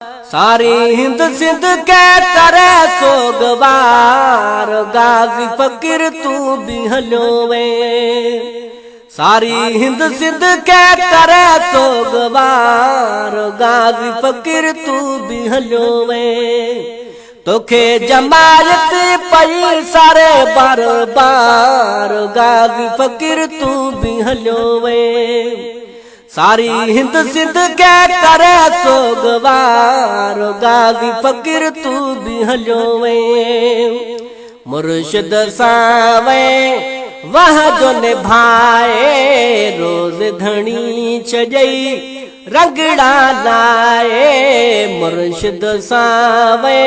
सारी हिंद सिंध के करे सोगवार गाजी फकीर तू भी हलो वे। सारी हिंद सिंध के करे सोगवार गाजी फकीर तू भी हलो वे। तोखे जमायत पई सारे बार बार गाजी फकीर तू भी हलो वे। सारी हिंद सिंध के करे सोगवार गाजी फकीर तू भी हलो वे। मुर्शिद सावे वह जो निभाए रोज धनी चजई रंगड़ा लाए। मुर्शिद सावे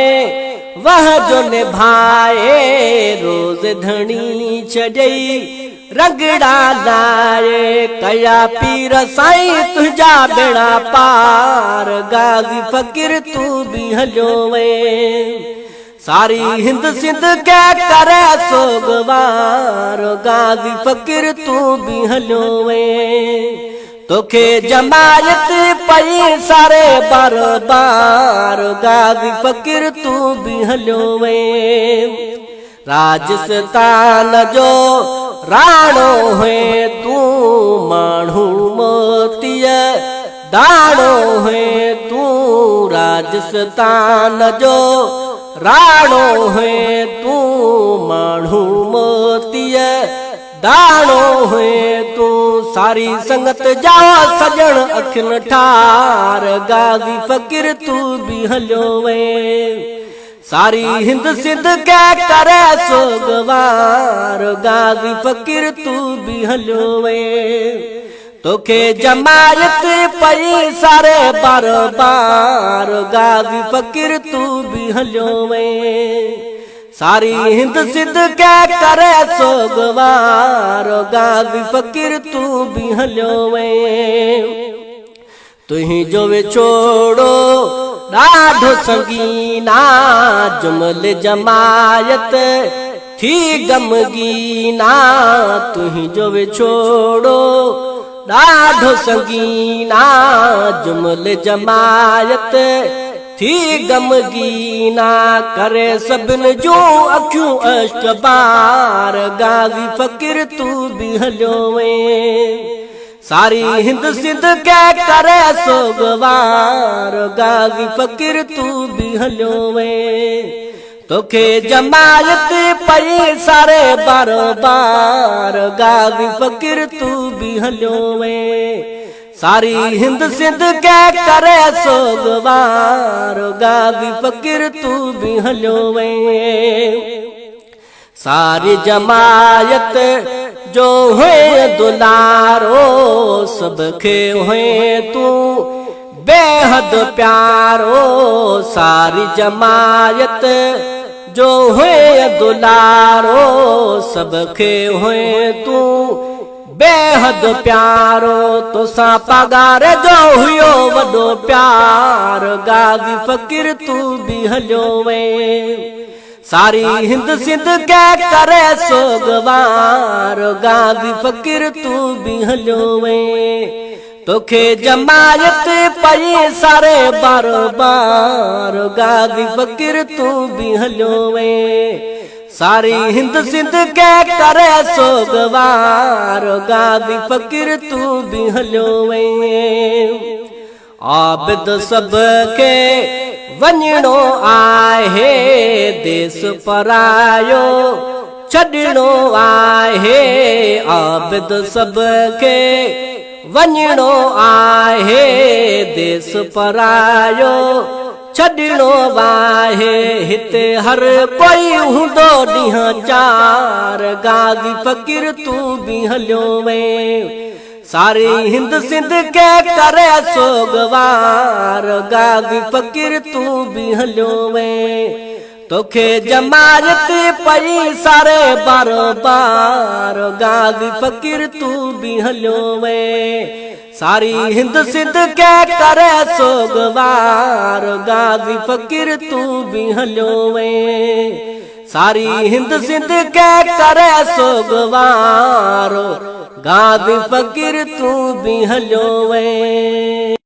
वह जो निभाए रोज धनी चजई रंगड़ा लाए। कया पीर साईं तुझा बेड़ा पार गाजी फकीर तू भी हलो वे। सारी हिंद सिंध के करे सोगवार गाजी फकीर तू भी हलो वे। तोखे जमायत पई सारे बार बार गाजी फकीर तू भी हलो वे। राजस्थान जो राणो है तू माण्हू मोतीय दाणो है तू। राजस्थान जो राणो है तू माण्हू मोतीय दाणो है तू। सारी संगत जा सजण अखिन ठार गाजी फकीर तू भी हलो वे। सारी हिंद सिंध के करे सोगवार गाजी फकीर तू भी हलो वे। तोखे जमायत पई सारे बार बार गाजी फकीर तू भी हलो वे। सारी हिंद सिंध के करे सोगवार गाजी फकीर तू भी हलो वे। तुही जो वे छोड़ो ॾाढो संगीना जुमल जमायत थी गमगीना। तुही जो वे छोड़ो ॾाढो संगीना जुमल जमायत थी गमगीना। करे सभिन जो अखियूं अष्टबार गाजी फकीर तू भी हलो वे। सारी हिंद सिंध के करे सोगवार गाजी फकीर तू भी हलो वे। तोखे जमायत पई सारे बार बार गाजी फकीर तू भी हलो वे। सारी हिंद सिंध के करे सोगवार गाजी फकीर तू भी हलो वे। सारी जमायत जो हुए दुलारो सबके हुए तू बेहद प्यारो। सारी जमायत जो हुए दुलारो सबके हुए तू बेहद प्यारो। तो सा पगार जो हुयो वडो प्यार गाजी फकीर तू भी हलो वे। सारी हिंद सिंध के करे सोगवार गाजी फकीर तू भी हलो वे। तोखे जमायत पई सारे बार बार गाजी फकीर तू भी हलो वे। सारी हिंद सिंध के करे सोगवार गाजी फकीर तू भी हलो वे। आबिद सबके वञणो आहे देश परायो छॾणो आहे। आबिद सबके वञणो आहे देश परायो छॾणो आहे। हिते हर कोई हूंदो ॾींहं चार गाजी फकीर तू भी हलो वे। सारी हिंद सिंध के करे सोगवार गाजी फकीर तू भी हलो वे। तोखे जमायत पई सारे बार बार गाजी फकीर तू भी हलो वे। सारी हिंद सिंध के करे सोगवार गाजी फकीर तू भी हलो वे। सारी हिंद सिंध के करे सोगवार गाजी फकीर तू भी हलो वे।